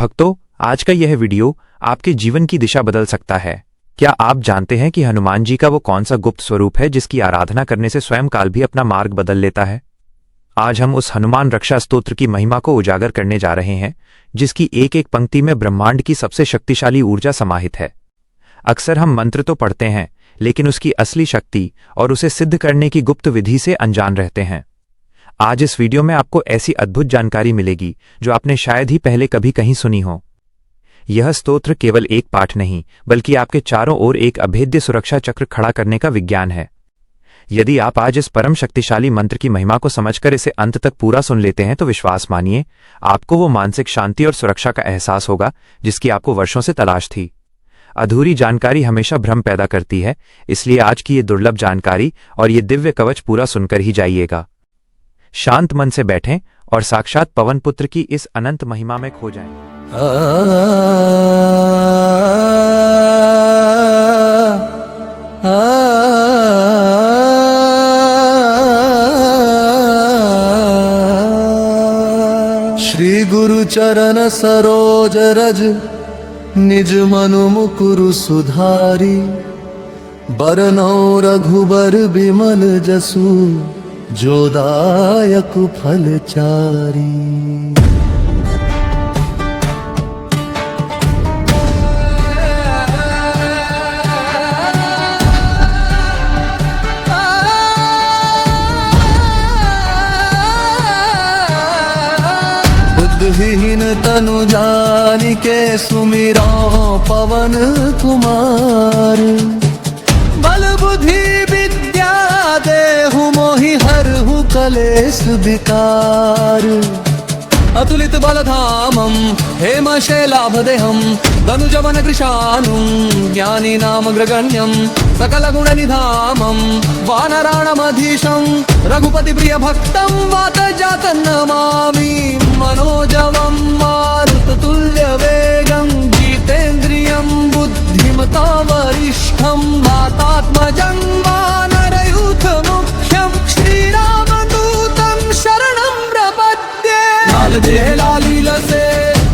भक्तों, आज का यह वीडियो आपके जीवन की दिशा बदल सकता है। क्या आप जानते हैं कि हनुमान जी का वो कौन सा गुप्त स्वरूप है जिसकी आराधना करने से स्वयं काल भी अपना मार्ग बदल लेता है? आज हम उस हनुमान रक्षा स्तोत्र की महिमा को उजागर करने जा रहे हैं, जिसकी एक एक पंक्ति में ब्रह्मांड की सबसे शक्तिशाली ऊर्जा समाहित है। अक्सर हम मंत्र तो पढ़ते हैं, लेकिन उसकी असली शक्ति और उसे सिद्ध करने की गुप्त विधि से अनजान रहते हैं। आज इस वीडियो में आपको ऐसी अद्भुत जानकारी मिलेगी जो आपने शायद ही पहले कभी कहीं सुनी हो। यह स्तोत्र केवल एक पाठ नहीं, बल्कि आपके चारों ओर एक अभेद्य सुरक्षा चक्र खड़ा करने का विज्ञान है। यदि आप आज इस परम शक्तिशाली मंत्र की महिमा को समझकर इसे अंत तक पूरा सुन लेते हैं, तो विश्वास मानिए, आपको वो मानसिक शांति और सुरक्षा का एहसास होगा जिसकी आपको वर्षों से तलाश थी। अधूरी जानकारी हमेशा भ्रम पैदा करती है, इसलिए आज की ये दुर्लभ जानकारी और ये दिव्य कवच पूरा सुनकर ही जाइएगा। शांत मन से बैठें और साक्षात पवन पुत्र की इस अनंत महिमा में खो जाएं। श्री गुरु चरण सरोज रज निज मनु मुकुरु सुधारी, बरनौ रघुबर बिमल जसु जो दायक फलचारी। बुद्धिहीन तनु जानिके सुमिरा पवन कुमार, बल बुद्धि विद्या देहु मोहि हरहु कलेश विकार। अतुलित बलधामं हेमशैलाभदेहं धनुजवन कृशानुं ज्ञानी नामग्रगण्यं सकल गुण निधामं वानराणमधीशं रघुपति प्रिय भक्तं वात जातं नमामि। मनोजवं मारुततुल्य वेगं जितेन्द्रियं बुद्धिमता वरिष्ठं वातात्मजं वानरयूथ मुख्यं श्रीरामदूतं शरणं प्रपद्ये। लाल जय लालीलसे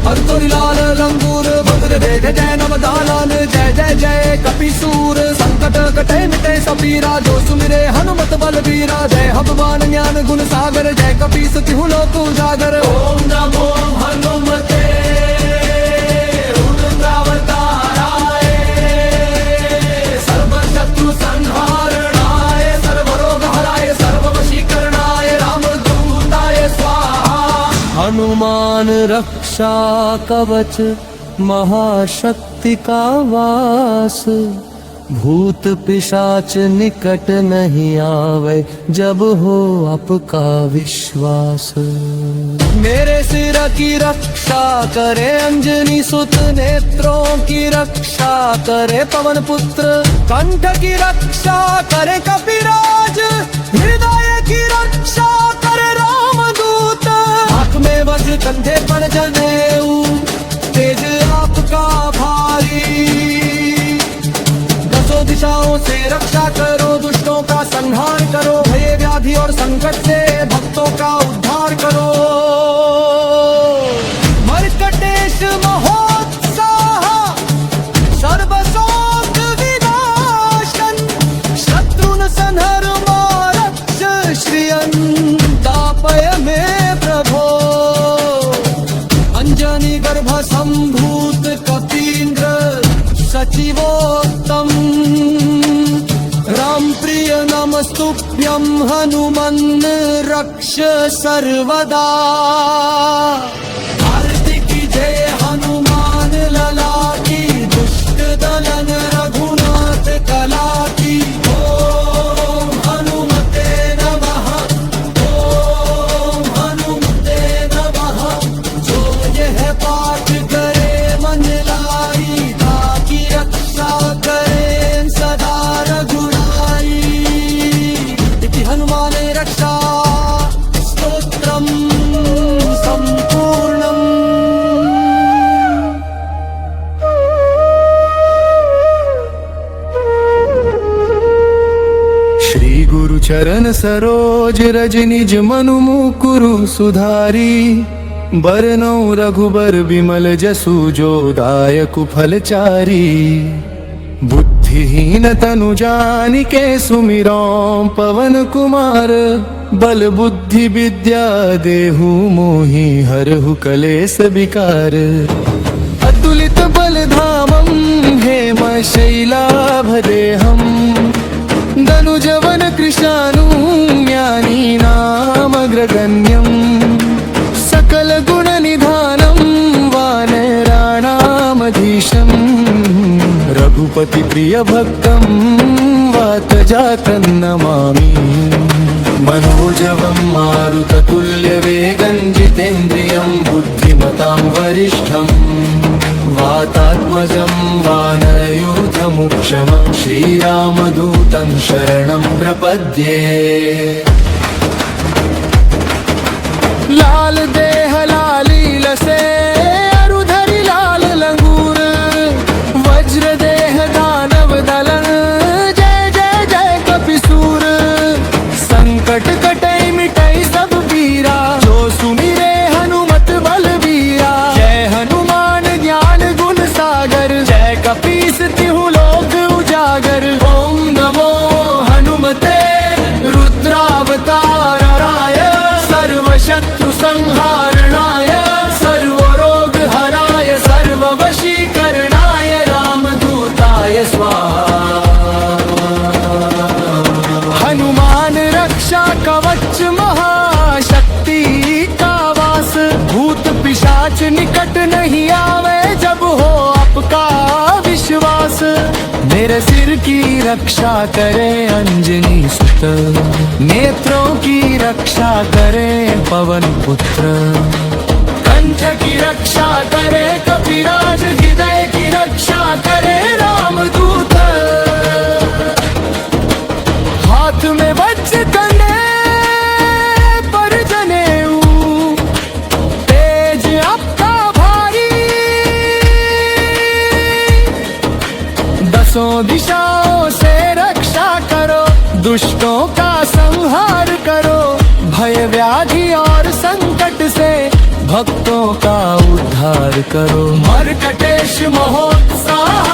हरतोरि लाल लंगूर बद्र देख जय नवदानन जय जय जय कपिसूर। संकट कटे मिटे सबीरा जो सुमिरे हनुमत बलबीरा। जय भगवान ज्ञान गुण सागर जय कपीस तिहु लोक उजागर। ओम नमो हनुमते रुद्रावताराय, सर्वशत्रु संहारणाय सर्वरोग हराय सर्ववशीकरणाय रामदूताय स्वाहा। हनुमान रक्षा कवच महाशक्ति का वास, भूत पिशाच निकट नहीं आवे जब हो आपका विश्वास। मेरे सिर की रक्षा करे अंजनी सुत, नेत्रों की रक्षा करे पवन पुत्र, कंठ की रक्षा करे कपिराज, हृदय की रक्षा करे रामदूत। आँख में वज्र कंधे पर जनेऊ तेज आपका भारी, दसों दिशाओं से रक्षा करो दुष्टों का संहार करो, भय व्याधि और संकट से भक्तों का उद्धार करो। मर्कटेश महोत्साह सर्वशोक विनाशन, शत्रुन संहर मारक्ष श्रियं तापय में प्रभो। अंजनी गर्भ संभूत कपीन्द्र सचिवोत्तम, राम प्रिय नमस्तुभ्यं हनुमन् रक्ष सर्वदा। आरती की जय हनुमान लला की, दुष्ट दलन रघुनाथ कला की। ओम हनुमते नमः, ओम हनुमते नमः। जो यह पाठ करे मन लाई, ताकि रक्षा करे सदा रघुराई। इति हनुमान रक्षा स्तोत्रम संपूर्णम। श्री गुरु चरण सरोज रज निज मनु मुकुरु सुधारी, बरनौ रघुबर बिमल जसु जो दायक फलचारी। बुद्धिहीन तनु जानिके सुमिरौ पवन कुमार। बल बुद्धि विद्या देहु मोहि हरहु कलेस विकार। अतुलित बल धामं हेम शैलाभदेहं। धनुजवन कृशानु ज्ञानी नामग्रगण्यम्। सकल गुण निधानं वानराणामधीशम्। रघुपति प्रिय भक्तं वात जातं नमामि। मनोजवं मारुततुल्यवेगं जितेन्द्रियं बुद्धिमतां वरिष्ठं। वातात्मजं वानरयूथमुक्षमं श्रीरामदूतं शरणं प्रपद्ये। लाल देह लालीलसे अरुधरि लाल लंगूर। वज्र देह दानव दलन जय जय जय कपिसूर। संकट कटै मिटै सब पीरा जो सुमिरे हनुमत बलबीरा। जय हनुमान ज्ञान गुण सागर जय कपीस तिहु लोक उजागर। ओम नमो हनुमते रुद्रावताराय। सर्वशत्रु संहारणाय सर्वरोग हराय सर्ववशीकरणाय रामदूताय स्वाहा। हनुमान रक्षा कवच महाशक्ति का वास। भूत पिशाच निकट नहीं आवे जब हो आपका विश्वास। मेरे सिर की रक्षा करे अंजनी सुत। नेत्रों की रक्षा करे पवन पुत्र। कंठ की रक्षा करे कपिराज। हृदय की रक्षा करे रामदूत। हाथ में वज्र कंडे पर जनेऊ। तेज आपका भारी दसों दिशाओं से रक्षा करो। दुष्टों का संहार करो। भय व्याधि और संकट से भक्तों का उद्धार करो। मर्कटेश महोत्साह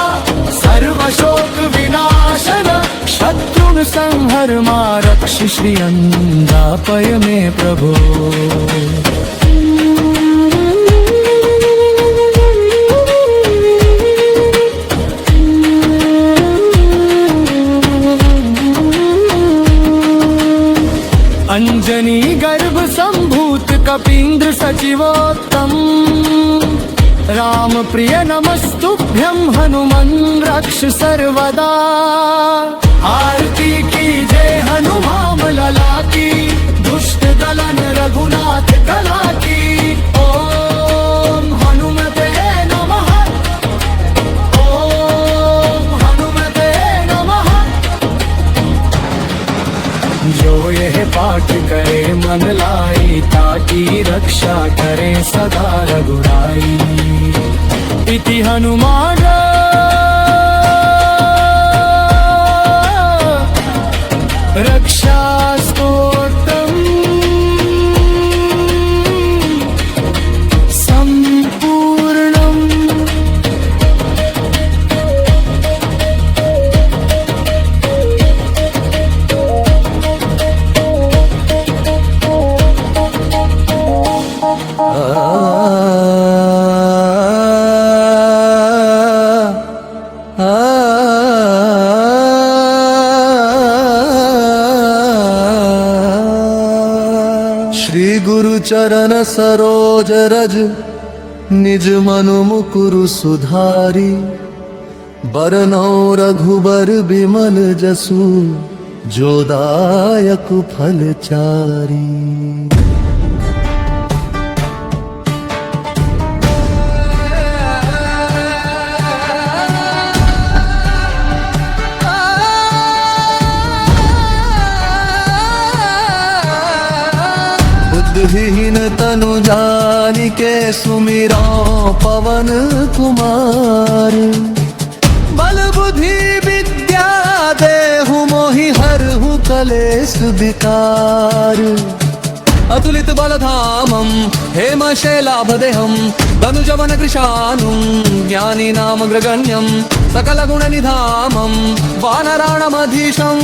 सर्व शोक विनाशन। शत्रुन संहर मारक्ष श्री अंदापय में प्रभो। अंजनी गर्भ संभूत कपींद्र सचिवोत्तम। राम प्रिय नमस्तुभ्यं हनुमन् रक्ष सर्वदा। आरती की जय हनुमान लला की। दुष्ट दलन रघुनाथ कला की। ओम हनुमते नमः। ओम हनुमते नमः। जो यह पाठ करे मन लाई। ताकि रक्षा करे सदा रघुराई। इति हनुमान रक्षा स्तोत्रम् संपूर्णम्। श्री गुरु चरण सरोज रज निज मनु मुकुरु सुधारी। बरनौ रघुबर बिमल जसु जो दायक फलचारी। बुद्धिहीन तनु जानिके सुमिरौ पवन कुमार। बल बुद्धि विद्या देहु मोहि हरहु कलेस विकार। अतुलित बलधामं हेमशैलाभदेहं धनुजवन कृशानुं ज्ञानिनामग्रगण्यं सकलगुणनिधामं वानराणमधीशं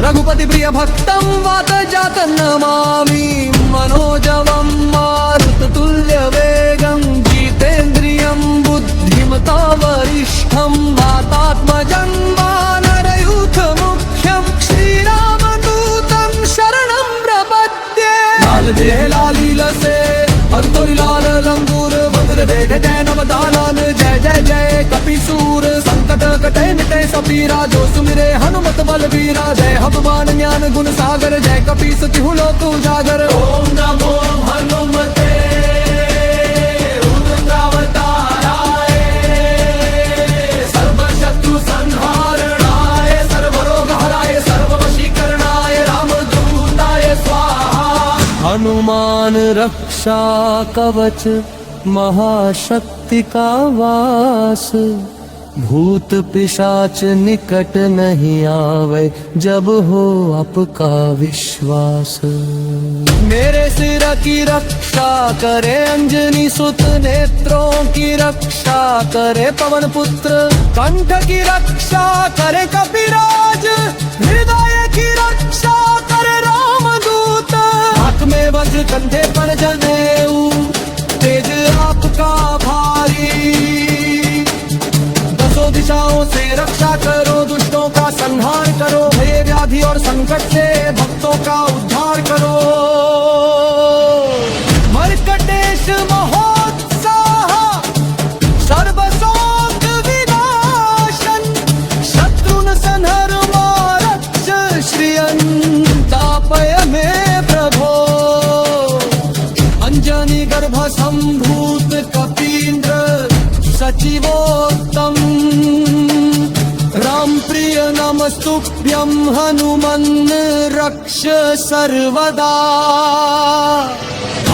रघुपतिप्रियभक्तं वातजातं नमामि मनोजवं मारुततुल्यवेगं जितेन्द्रियं बुद्धिमता वरिष्ठं वातात्मजं वानरयूथमुख्यं श्रीरामदूतं शरणं प्रपद्ये। लाल देह लालीलसे अंतुरि लाल लंगूर वज्र देह जय नवदानन जय जय जय कपिसूर संकट कटे मिटे सबीरा जो सुमिरे हनुमत बलबीरा जय हनुमान ज्ञान गुण सागर जय कपीस तिहु लोक उजागर। ओम नमो हनुमते रुद्रावताराय सर्वशत्रु संहारणाय सर्वरोगहराय सर्ववशीकरणाय रामदूताय स्वाहा। हनुमान रक्षा कवच महाशक्ति का वास भूत पिशाच निकट नहीं आवे जब हो आपका विश्वास। मेरे सिर की रक्षा करे अंजनी सुत नेत्रों की रक्षा करे पवन पुत्र कंठ की रक्षा करे कपिराज हृदय की रक्षा करे रामदूत। हाथ में वज्र कंधे पर जनेऊ तेज आपका भारी दसों दिशाओं से रक्षा करो दुष्टों का संहार करो भय व्याधि और संकट से भक्तों का उद्धार करो। मर्कटेश महोत्साह सर्वशोक विनाशन शत्रुन संहर मारक्ष श्रियंतापय में प्रभो। अंजनी गर्भ संभूत कपीन्द्र सचिवोत्तम राम प्रिय नमस्तुभ्यं हनुमन् रक्ष सर्वदा।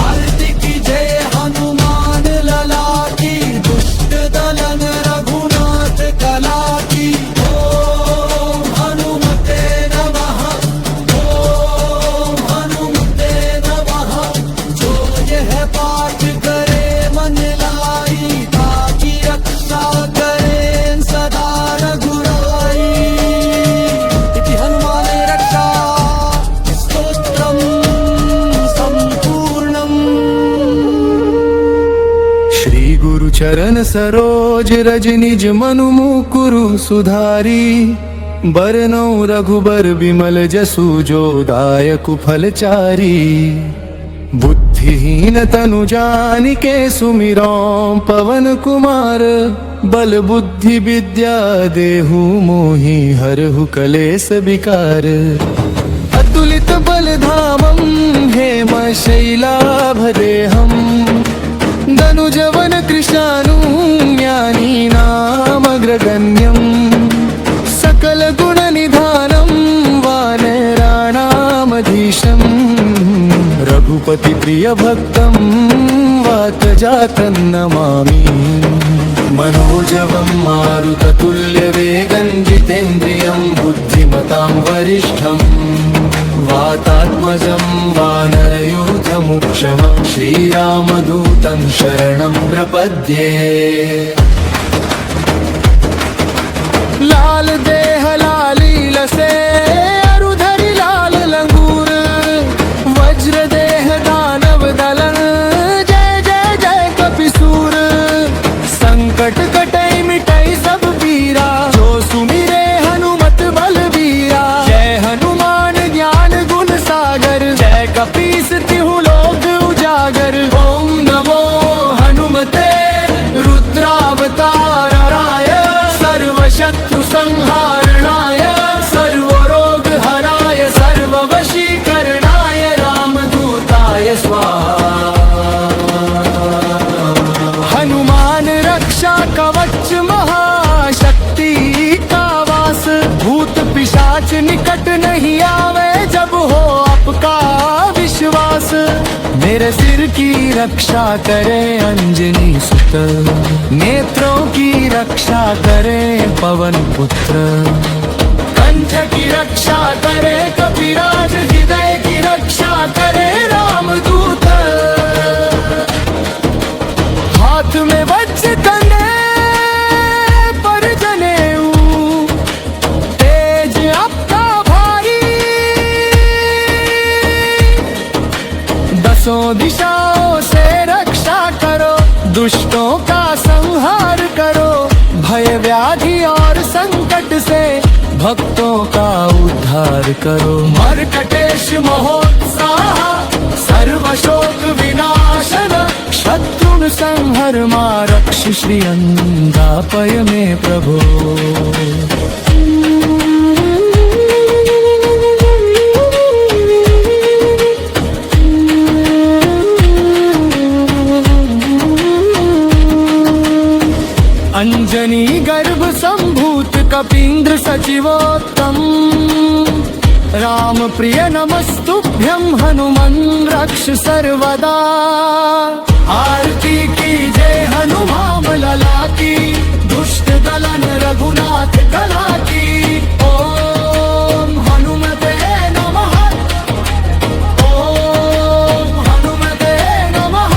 आरती की जय हनुमान लला की दुष्ट दलन रघुनाथ कला की। ओम हनुमते नमः ओम हनुमते नमः जो यह पाठ करे मन लाई ताकि रक्षा करें सदा रघुराई। इति हनुमाने रक्षा स्तोत्रं संपूर्णम्। श्री गुरु चरण सरोज रज निज मनु मुकुरु सुधारी बरनौ रघुबर विमल जसु जो दायक फलचारी। बुद्धिहीन तनु जानिके सुमिरौ पवन कुमार बल बुद्धि विद्या देहु मोहि हरहु कलेस विकार। अतुलित बलधामं हेम शैलाभदेहं धनुजवन कृशानुं ज्ञानीनामग्रगण्यं सकल गुण निधानं वानराणामधीशं रघुपति प्रिय भक्तं वातजातं नमामि मनोजवं मारुततुल्यवेगं जितेन्द्रियं बुद्धिमतां वरिष्ठं वातात्मजं वानरयूथमुक्षमं श्रीरामदूतं शरणं प्रपद्ये। लाल देह लालीलसे अरुधरि लाल लंगूर वज्र देह दानव दलन जय जय जय कपिसूर संकट कटै मिटै सब पीरा जो सुमिरे हनुमत बलबीरा। जय हनुमान ज्ञान गुण सागर जय कपीस तिहु लोक उजागर। ओम नमो हनुमते रुद्रावताराय सर्वशत्रु संहारणाय सर्वरोग हराय सर्ववशीकरणाय रामदूताय स्वाहा। हनुमान रक्षा कवच महाशक्ति का वास भूत पिशाच निकट नहीं आवे जब हो आपका विश्वास। मेरे सिर की रक्षा करे अंजनी सुत नेत्रों की रक्षा करे पवन पुत्र कंठ की रक्षा करे कपिराज हृदय की रक्षा करे राम रामदूत हाथ में वज्र कंडे पर जनेऊ तेज आपका भारी दसों दिशाओं से रक्षा करो दुष्टों का संहार करो भय व्याधि और संकट से भक्तों का उद्धार करो मर्कटेश महोत्साह सर्वशोक विनाशन शत्रुन संहर मा रक्ष श्री अंदापय में प्रभो अंजनी गर्भ संभूत कपींद्र सचिवोत्तम राम प्रिय नमस्तुभ्यं हनुमन रक्ष सर्वदा आरती की जय हनुमान लला की दुष्ट दलन रघुनाथ कला की ओम हनुमते नमः ओम हनुमते नमः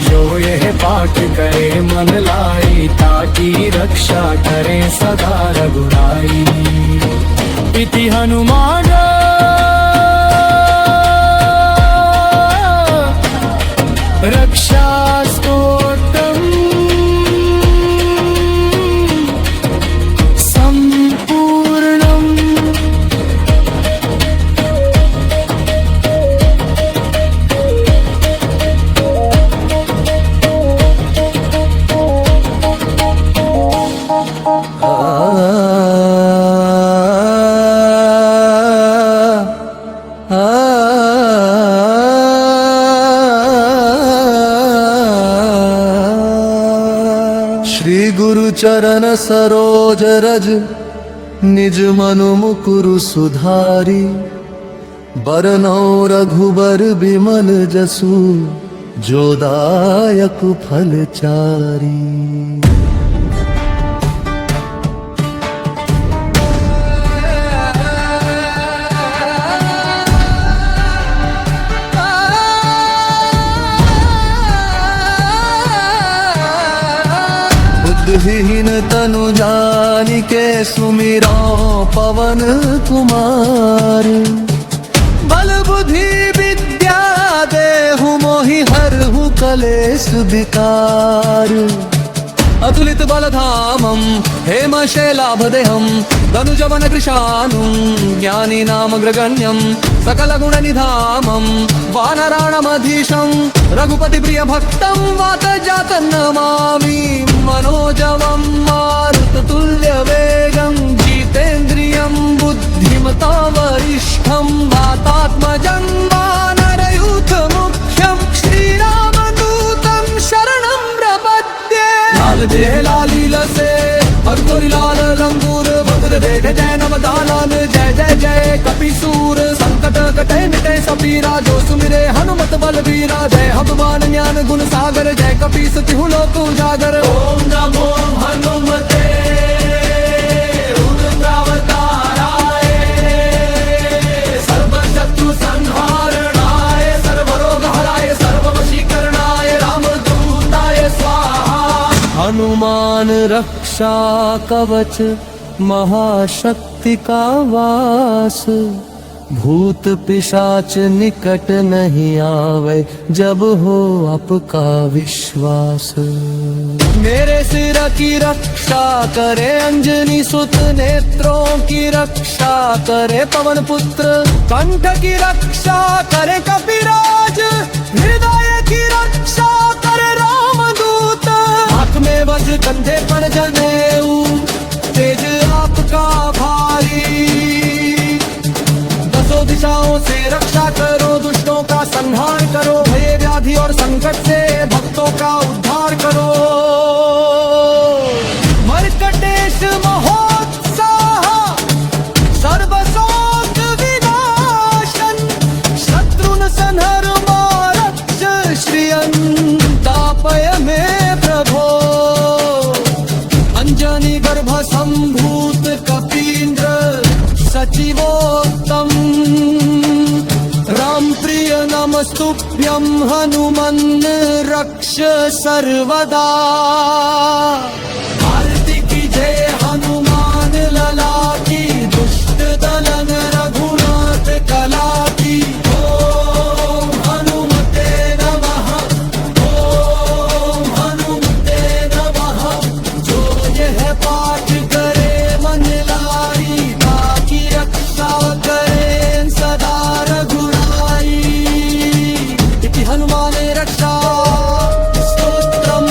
जो यह पाठ करे मन लाई ताकि रक्षा करे सदा रघुराई इति हनुमान रक्षा स्तोत्रम् संपूर्णम् श्री गुरु चरण सरोज रज निज मनु मुकुरु सुधारी बरनौ रघुबर बिमल जसु जो दायक फल चारी बुद्धिहीन तनु जानिके सुमिरो पवन कुमार बल बुद्धि विद्या देहु मोहि हरहु कलेश विकार अतुलित बलधामं हेमशैलाभदेहं धनुजवन कृशानुं ज्ञानी नामग्रगण्यं सकल गुण निधामं वानराणमधीशं रघुपति प्रिय भक्तं वातजातं नमामि मनोजवं मारुततुल्य वेगं जितेन्द्रियं बुद्धिमतां वरिष्ठं वातात्मजं वानरयूथ मुख्यं श्रीरामदूतं शरणं प्रपद्ये लाल जय लालील से अरतोरी लाल लंगूर बद्र देख जय नवदानन जय जय जय कपिसूर संकट कटे मिटे सबीरा जो सुमिरे हनुमत बलबीरा जय हनुमान ज्ञान गुण सागर जय कपीस तिहु लोक उजागर ओम नमो हनुमते रुद्रावताराय सर्व शत्रु संहारणाय सर्व रोग हराय सर्व वशीकरणाय रामदूताय स्वाहा हनुमान रक्षा कवच महाशक्ति का वास भूत पिशाच निकट नहीं आवे जब हो आपका विश्वास मेरे सिर की रक्षा करे अंजनी सुत नेत्रों की रक्षा करे पवन पुत्र कंठ की रक्षा करे कपिराज हृदय की रक्षा करे रामदूत हाथ में वज्र कंधे पर जनेऊ तेज आपका भारी दसों दिशाओं से रक्षा करो दुष्टों का संहार करो भय व्याधि और संकट से भक्तों का उद्धार करो मर्कटेश महोत्साह सर्वशोक विनाशन शत्रुन संहर मा रक्ष श्री अंतापय में प्रभो अंजनी गर्भ संभूत कपींद्र सचिवोत्तम तुभ्यं हनुमन् रक्ष सर्वदा। आरती की जय हनुमान लला की, दुष्ट दलन रघुनाथ कला की। ओम हनुमते नमः, ओम हनुमते नमः। जो यह पाठ करे मन लाई, ताकि रक्षा करें सदा रघुराई। इति हनुमाने रक्षा स्तोत्रम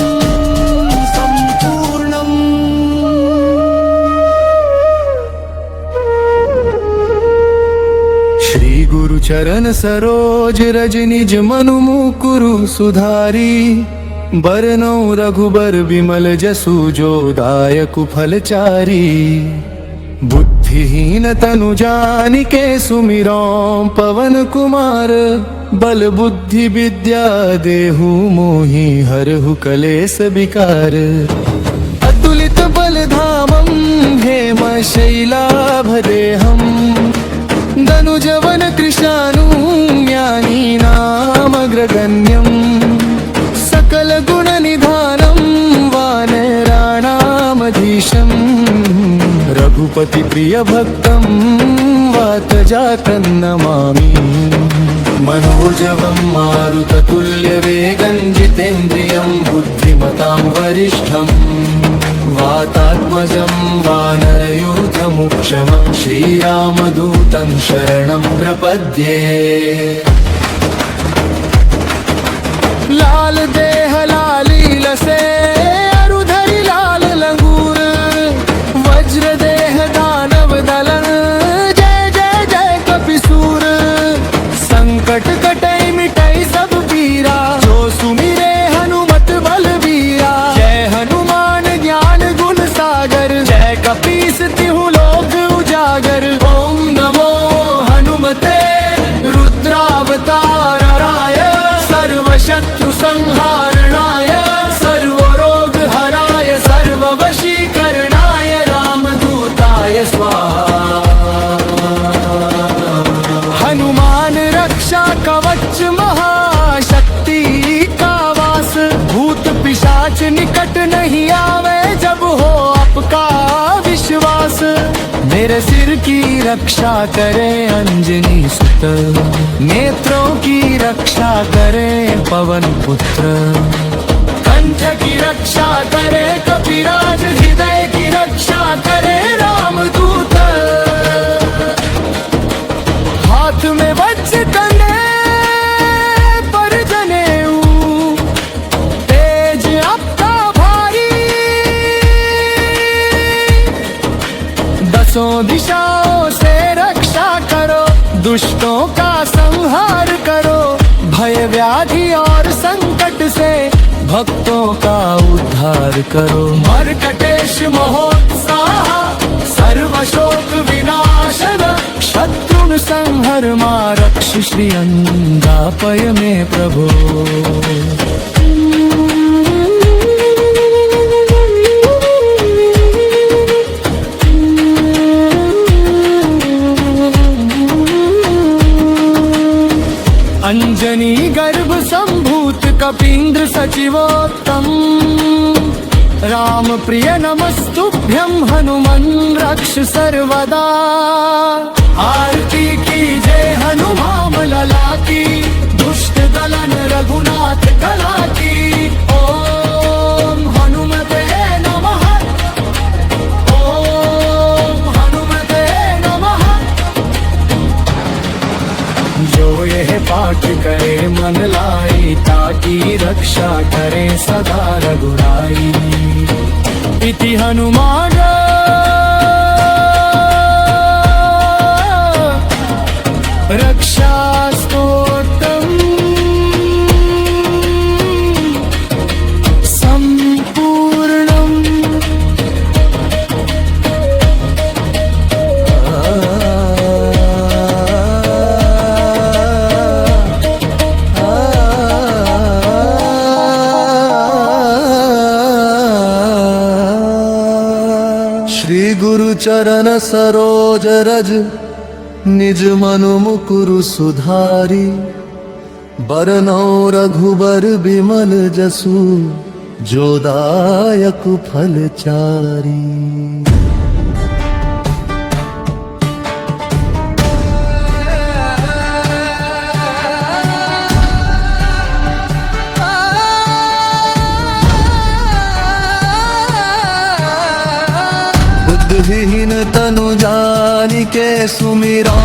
संपूर्णम। श्री गुरु चरण सरोज रज निज मनु मुकुरु सुधारी। बरनौ रघुबर बिमल जसु जो दायक फलचारी। बुद्धिहीन तनु जानिके सुमिरौ पवन कुमार। बल बुद्धि विद्या देहु मोहि हरहु कलेस विकार। अतुलित बल धामं हेम शैलाभदेहं। धनुजवन कृशानुज्ञानी नामग्रगण्यं। सकल गुण निधानं वानराणामधीशं। रघुपति प्रिय भक्तं वातजातं नमामि। मनोजवं मारुततुल्यवेगं जितेन्द्रियं बुद्धिमतां वरिष्ठं। वातात्मजं वानरयूथमुक्षमं श्रीरामदूतं शरणं प्रपद्ये। लाल देह लालीलसे अरुधरि लाल लंगूर। वज्र देह दानव दलन जय जय जय कपिसूर। संकट कटै मिटै सब पीरा, जो सुमिरे हनुमत बलबीरा। जय हनुमान ज्ञान गुण सागर, जय कपीस तिहु लोक उजागर। ओम नमो हनुमते रुद्रावताराय, सर्वशत्रु संहारणाय। सर्वरोग हराय सर्ववशीकरणाय, रामदूताय स्वाहा। हनुमान रक्षा कवच महाशक्ति का वास। भूत पिशाच निकट नहीं आवे, जब हो आपका विश्वास। मेरे सिर की रक्षा करे अंजनी सुत, नेत्रों की रक्षा करे पवन पुत्र। कंठ की रक्षा करे कपिराज, हृदय की रक्षा करे रामदूत। हाथ में वज्र कंधे पर जनेऊ, तेज आपका भारी। दसों दिशाओं से रक्षा करो, दुष्टों का संहार करो। भय व्याधि और संकट से भक्तों का उद्धार करो। मर्कटेश महोत्साह सर्व शोक विनाशन। शत्रुन संहर मारक्ष श्रीअंगापय में प्रभो। अंजनी गर्भ संभूत कपींद्र सचिवोत्तम। राम प्रिय नमस्तुभ्यं हनुमन् रक्ष सर्वदा। आरती की जय हनुमान लला की, दुष्ट दलन रघुनाथ कला की। ओम हनुमते नमः, ओम हनुमते नमः। जो यह पाठ करे मन लाई, ताकि रक्षा करे सदा रघुराई। इति हनुमान रक्षा स्तोत्रम संपूर्णम। श्री गुरु चरण सरोज रज निज मनु मुकुरु सुधारी। बरनौ रघुबर बिमल जसु जो दायक फलचारी। बुद्धिहीन तनु जानिके सुमिरो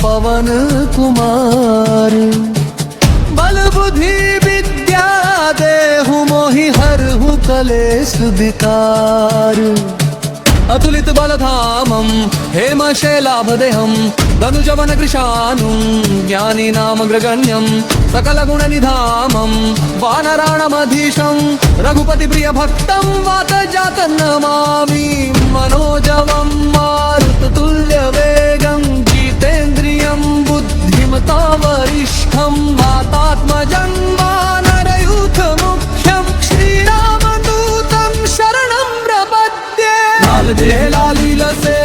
पवन कुमार। बल बुद्धि विद्या देहु मोहि हरहु कलेश विकार। अतुलित बलधामं हेमशैलाभदेहं धनुजवन कृशानुं ज्ञानी नामग्रगण्यं सकल गुण निधामं वानराणमधीशं रघुपति प्रिय भक्तं वातजात नमामि। मनोजवं मारुततुल्य वेगं जितेन्द्रियं बुद्धिमता वरिष्ठं वातात्मजं वानरयूथ मुख्यं श्रीरामदूतं शरणं प्रपद्ये। लाल जय लालील से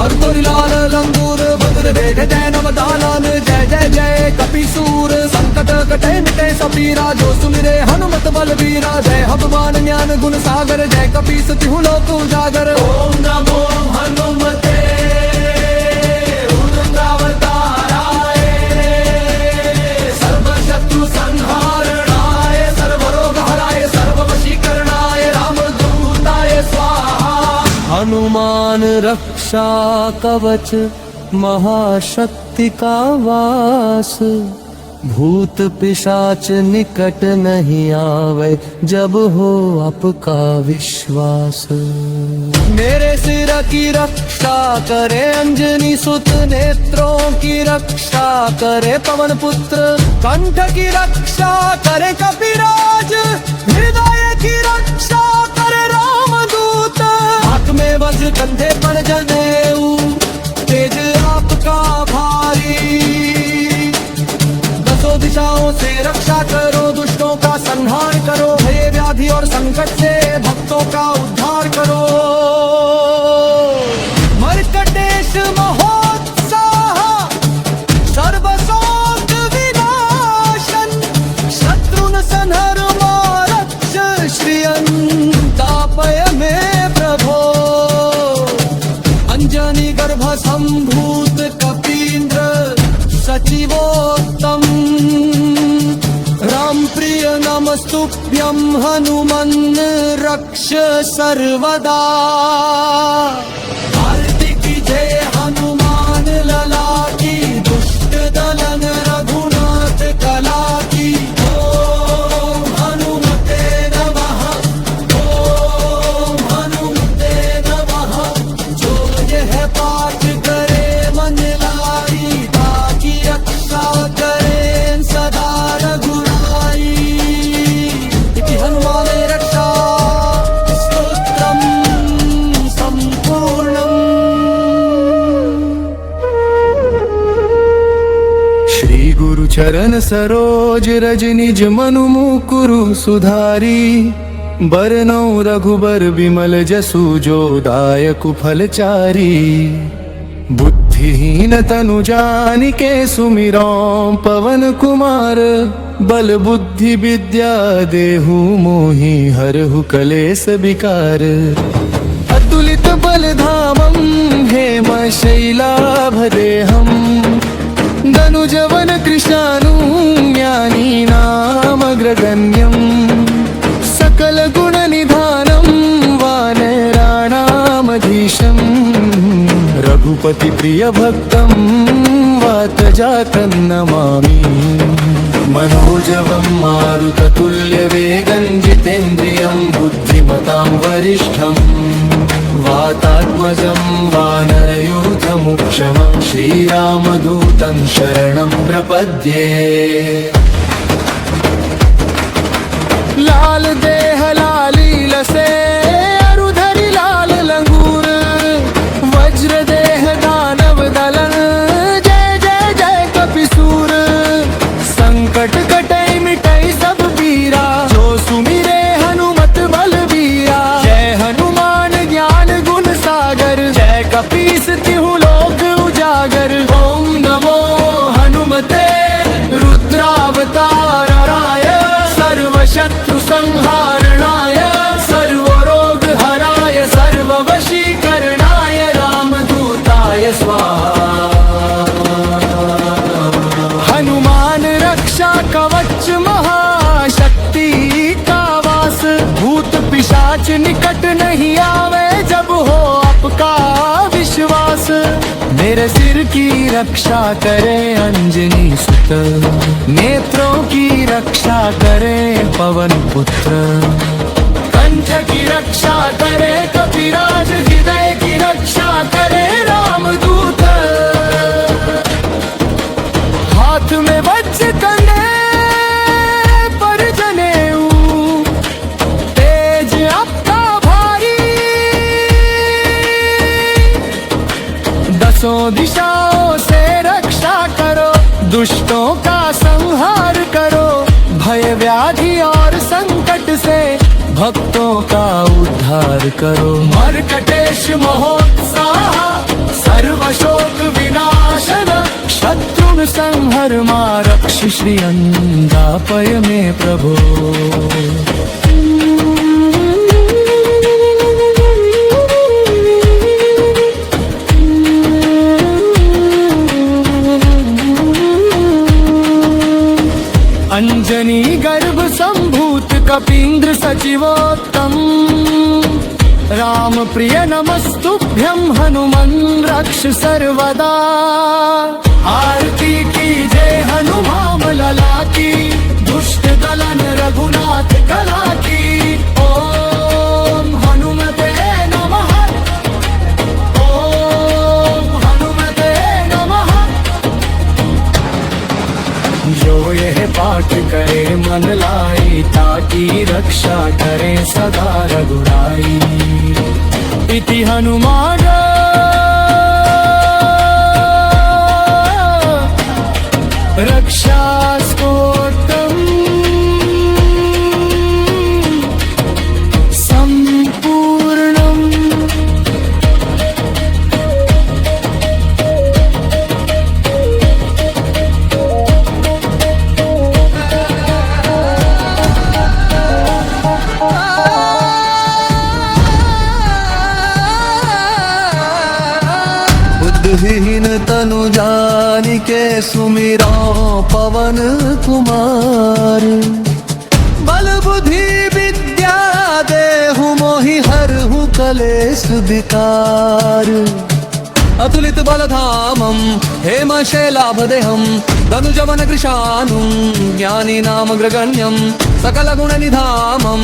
हरतोरी लाल लंगूर बदर बैठ जय नवदानन जय जय जय कपिसूर। संकट कटे मिटे सबीरा जो सुमिरे हनुमत बलबीरा। जय हनुमान ज्ञान गुण सागर जय कपीस तिहु लोक उजागर। ओम नमो हनुमते उदुंगावताराय सर्व शत्रु संहारणाय सर्वरोग हराय सर्ववशीकरणाय रामदूताय स्वाहा। हनुमान रक्षा कवच महाशक्ति का वास। भूत पिशाच निकट नहीं आवे जब हो आपका विश्वास। मेरे सिर की रक्षा करे अंजनी सुत नेत्रों की रक्षा करे पवन पुत्र। कंठ की रक्षा करे कपिराज हृदय की रक्षा करे रामदूत। हाथ में वज्र कंधे पर जनेऊ तेज आपका भारी। दसों दिशाओं से रक्षा करो दुष्टों का संहार करो। भय व्याधि और संकट से भक्तों का उद्धार करो। मर्कटेश महोत्साह सर्वशोक विनाशन। शत्रुन संहर मारक्ष श्रियंतापय में प्रभो। अंजनी गर्भ संभूत कपीन्द्र सचिवोत्तम। राम प्रिय नमस्तुभ्यं हनुमन् रक्ष सर्वदा। आरती की जय हनुमान लला की दुष्ट दलन रघुनाथ कला की। ओम हनुमते नमः ओम हनुमते नमः। जो यह पाठ करे मन लाई ताकि रक्षा करे सदा रघुराई। इति हनुमान रक्षा स्तोत्रम संपूर्णम। श्री गुरु चरण सरोज रज निज मनु मुकुरु सुधारी। बरनौ रघुबर बिमल जसु जो दायक फलचारी। बुद्धिहीन तनु जानिके सुमिरो पवन कुमार। बल बुद्धि विद्या देहु मोहि हरहु कलेश विकार। अतुलित बलधामं हेम शैलाभदेहं धनुजवन कृशानुं ज्ञानी नामग्रगण्यं। सकल गुण निधानं वानराणामधीशं रघुपति प्रिय भक्तं वातजातं नमामि। मनोजवं मारुततुल्य वेगं जितेन्द्रियं बुद्धिमतां वरिष्ठं। वातात्मजं वानरयूथमुक्षमं श्रीरामदूतं शरणं प्रपद्ये। लाल देह लालील से अरुधरि लाल लंगूर। वज्र देह दानव दलन जय जय जय कपिसूर। संकट कटै मिटै सब पीरा जो सुमिरे हनुमत बलबीरा। जय हनुमान ज्ञान गुण सागर जय कपीस तिहु लोक उजागर। ओम नमो हनुमते रुद्राव मेरे सिर की रक्षा करे अंजनी सुत, नेत्रों की रक्षा करे पवन पुत्र, कंठ की रक्षा करे कपिराज, हृदय की रक्षा करे रामदूत, हाथ में वज्र कंधे पर जनेऊ, तेज आपका भारी, दसों दिशाओं से रक्षा करो, दुष्टों का संहार करो, भय व्याधि और संकट से भक्तों का उद्धार करो। मर्कटेश महोत्साह सर्व शोक विनाशन, शत्रुन संहर मा रक्ष श्री अंदापय में प्रभो। अंजनी गर्भ संभूत कपींद्र सचिवोत्तम, राम प्रिय नमस्तुभ्यं हनुमन् रक्ष सर्वदा। आरती कीजय हनुमान लला की, दुष्ट दलन रघुनाथ कला की। ओम हनुमते नमः, ओम हनुमते नमः। जो यह पाठ करे मन लाई, ताकि रक्षा करे सदा रघुराई। इति हनुमान रक्षा स्तोत्रम संपूर्णम। बुद्धिहीन तनु जानिके सुमिरो पवन कुमार, बल बुद्धि विद्या देहु मोहि हरहु कलेश विकार। अतुलित बलधामं हेमशैलाभदेहं, धनुजवन कृशानुं ज्ञानी नाम ग्रगण्यं, सकल गुण निधामं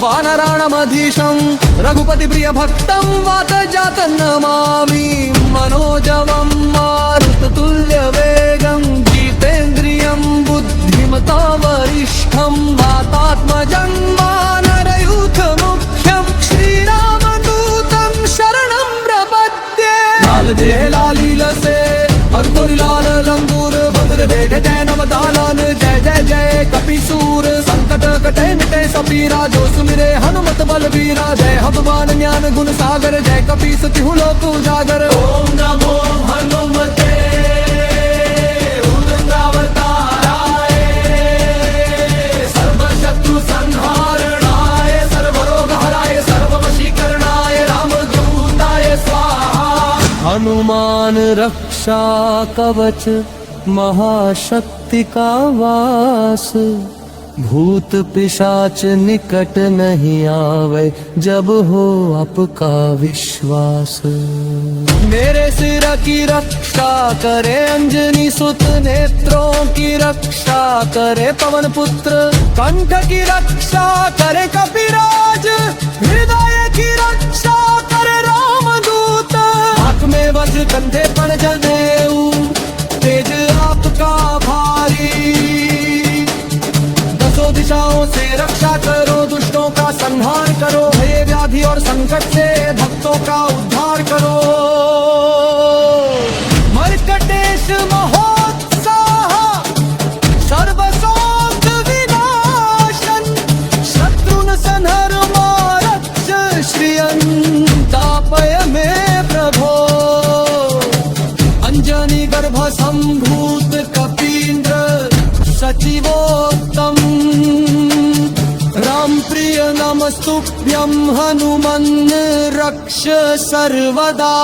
वानराणमधीशं, रघुपति प्रिय भक्तं वात जातं नमामि। मनोजवं मारुततुल्य वेगं, जितेन्द्रियं बुद्धिमता वरिष्ठं, वातात्मजं वानरयूथ मुख्यं, श्रीरामदूतं शरणं प्रपद्ये। लाल जय लालील से अंकुर लाल लंगूर, बद्र देख जय नवदानन, जय जय जय कपिसूर। संकट कटे मिटे सपीरा, जो सुमिरे हनुमत बलबीरा। जय हनुमान ज्ञान गुण सागर, जय कपीस तिहु लोक उजागर। ओम नमो हनुमते उदगावताराय, सर्व शत्रु संहारणाय, सर्वरोग हराय, सर्ववशीकरणाय, रामदूताय स्वाहा। हनुमान रक्षा कवच महाशक्ति का वास, भूत पिशाच निकट नहीं आवे, जब हो आपका विश्वास। मेरे सिर की रक्षा करे अंजनी सुत, नेत्रों की रक्षा करे पवन पुत्र, कंठ की रक्षा करे कपिराज, हृदय की रक्षा करे रामदूत, हाथ में वज्र कंधे पर जनेऊ, तेज आपका भारी। दसों दिशाओं से रक्षा करो, दुष्टों का संहार करो, भय व्याधि और संकट से भक्तों का उद्धार करो। मर्कटेश महोत्साह सर्व शोक विनाशन, शत्रुन संहर मा रक्ष श्री अंतापय में प्रभो। अंजनी गर्भ संभूत कपींद्र सचिवोत्तम, राम प्रिय नमस्तुभ्यं हनुमन् रक्ष सर्वदा।